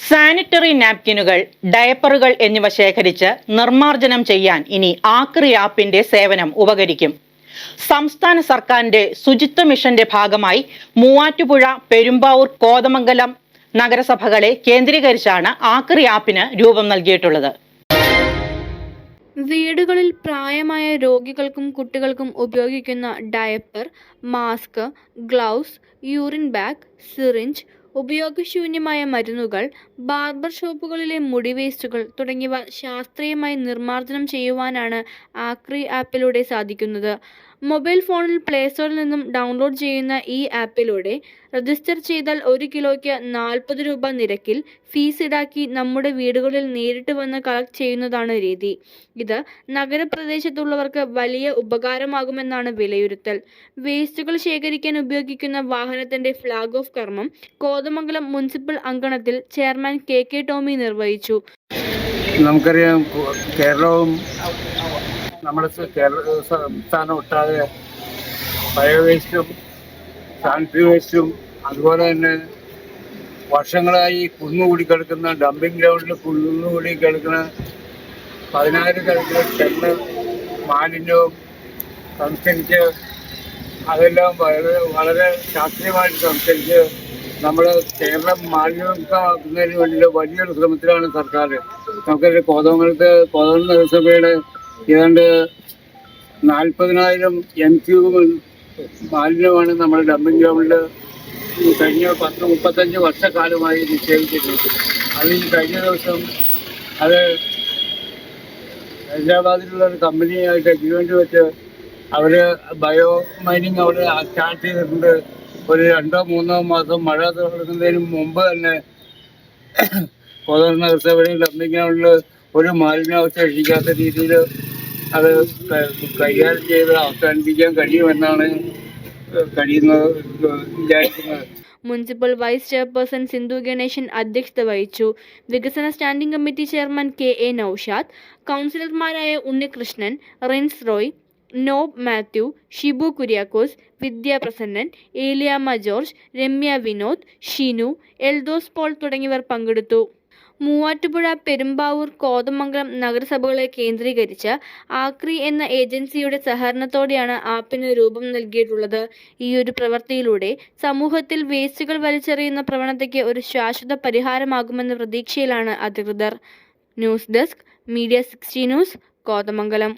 Sanitary നാപ്കിനുകൾ, ഡയപ്പറുകൾ എന്നിവ ശേഖരിച്ച് നിർമ്മാർജ്ജനം ചെയ്യാൻ ഇനി ആക്രി ആപ്പിന്റെ സേവനം ഉപകരിക്കും. സംസ്ഥാന സർക്കാരിന്റെ ശുചിത്വ മിഷന്റെ ഭാഗമായി മൂവാറ്റുപുഴ, പെരുമ്പാവൂർ, കോതമംഗലം നഗരസഭകളെ കേന്ദ്രീകരിച്ചാണ് ആക്രി ആപ്പിന് രൂപം നൽകിയിട്ടുള്ളത്. വീടുകളിൽ പ്രായമായ രോഗികൾക്കും കുട്ടികൾക്കും ഉപയോഗിക്കുന്ന diaper, mask, gloves, urine bag, syringe, ഉപയോഗശൂന്യമായ മരുന്നുകൾ, ബാർബർ ഷോപ്പുകളിലെ മുടി വേസ്റ്റുകൾ തുടങ്ങിയവ ശാസ്ത്രീയമായി നിർമ്മാർജ്ജനം ചെയ്യുവാനാണ് ആക്രി ആപ്പിലൂടെ സാധിക്കുന്നത്. മൊബൈൽ ഫോണിൽ പ്ലേ സ്റ്റോറിൽ നിന്നും ഡൗൺലോഡ് ചെയ്യുന്ന ഈ ആപ്പിലൂടെ രജിസ്റ്റർ ചെയ്താൽ 1 കിലോയ്ക്ക് 40 രൂപ നിരക്കിൽ ഫീസ് ഈടാക്കി നമ്മുടെ വീടുകളിൽ നേരിട്ട് വന്ന് കളക്ട് ചെയ്യുന്നതാണ് രീതി. ഇത് നഗരപ്രദേശത്തുള്ളവർക്ക് വലിയ ഉപകാരമാകുമെന്നാണ് വിലയിരുത്തൽ. വേസ്റ്റുകൾ ശേഖരിക്കാൻ ഉപയോഗിക്കുന്ന വാഹനത്തിന്റെ ഫ്ലാഗ് ഓഫ് കർമ്മം കോതമംഗലം മുനിസിപ്പൽ അങ്കണത്തിൽ ചെയർമാൻ കെ ടോമി നിർവഹിച്ചു. നമുക്കറിയാം, കേരളവും നമ്മുടെ സംസ്ഥാനം ഒട്ടാകെ ബയോ വേസ്റ്റും സാനിറ്ററി വേസ്റ്റും അതുപോലെ തന്നെ വർഷങ്ങളായി കുന്നുകൂടി കിടക്കുന്ന ഡംപിംഗ് ഗ്രൗണ്ടിൽ കുന്നുകൂടി കിടക്കുന്ന 10,000 കണക്കിന് ടണ്ണ് മാലിന്യവും സംസ്കരിച്ച് അതെല്ലാം വളരെ ശാസ്ത്രീയമായിട്ട് സംസ്കരിച്ച് നമ്മുടെ കേരളം മാലിന്യമുക്തമാക്കുന്നതിന് വേണ്ടിയിട്ട് വലിയൊരു ശ്രമത്തിലാണ് സർക്കാർ. നമുക്കറിയാം, കോതമംഗലം നഗരസഭയുടെ ഏതാണ്ട് 40,000 m³ മാലിന്യമാണ് നമ്മുടെ ഡംപിംഗ് ഗ്രൗണ്ടിൽ കഴിഞ്ഞ 10-35 വർഷക്കാലമായി നിക്ഷേപിച്ചിട്ടുണ്ട്. അതിൽ കഴിഞ്ഞ ദിവസം അത് ഹൈദരാബാദിലുള്ള ഒരു കമ്പനിയായിട്ട് അഗ്രിമെൻ്റ് വെച്ച് അവർ ബയോ മൈനിങ് അവിടെ സ്റ്റാർട്ട് ചെയ്തിട്ടുണ്ട്. ഒരു 2-3 മാസം മഴ തുടങ്ങുന്നതിന് മുമ്പ് തന്നെ കോതമംഗലം നഗരസഭയിൽ ഡംപിംഗ് ഗ്രൗണ്ടിൽ ഒരു മാലിന്യം അവശേഷിക്കാത്ത രീതിയിൽ അത് കൈകാര്യം ചെയ്ത് അവസാനിപ്പിക്കാൻ കഴിയുമെന്നാണ് വിചാരിക്കുന്നത്. Municipal vice chairperson Sindhu Ganesan അധ്യക്ഷത വഹിച്ചു. വികസന standing committee chairman K Noushad, കൗൺസിലർമാരായ ഉണ്ണികൃഷ്ണൻ, റിൻസ് റോയ്, നോബ് മാത്യു, ഷിബു കുര്യാക്കോസ്, വിദ്യാ പ്രസന്നൻ, ഏലിയാമ്മ ജോർജ്, രമ്യ വിനോദ്, ഷിനു, എൽദോസ് പോൾ തുടങ്ങിയവർ പങ്കെടുത്തു. മൂവാറ്റുപുഴ, പെരുമ്പാവൂർ, കോതമംഗലം നഗരസഭകളെ കേന്ദ്രീകരിച്ച് ആക്രി എന്ന ഏജൻസിയുടെ സഹകരണത്തോടെയാണ് ആപ്പിന് രൂപം നൽകിയിട്ടുള്ളത്. ഈയൊരു പ്രവൃത്തിയിലൂടെ സമൂഹത്തിൽ വേസ്റ്റുകൾ വലിച്ചെറിയുന്ന പ്രവണതയ്ക്ക് ഒരു ശാശ്വത പരിഹാരമാകുമെന്ന പ്രതീക്ഷയിലാണ് അധികൃതർ. News desk, media 60 news, Kothamangalam.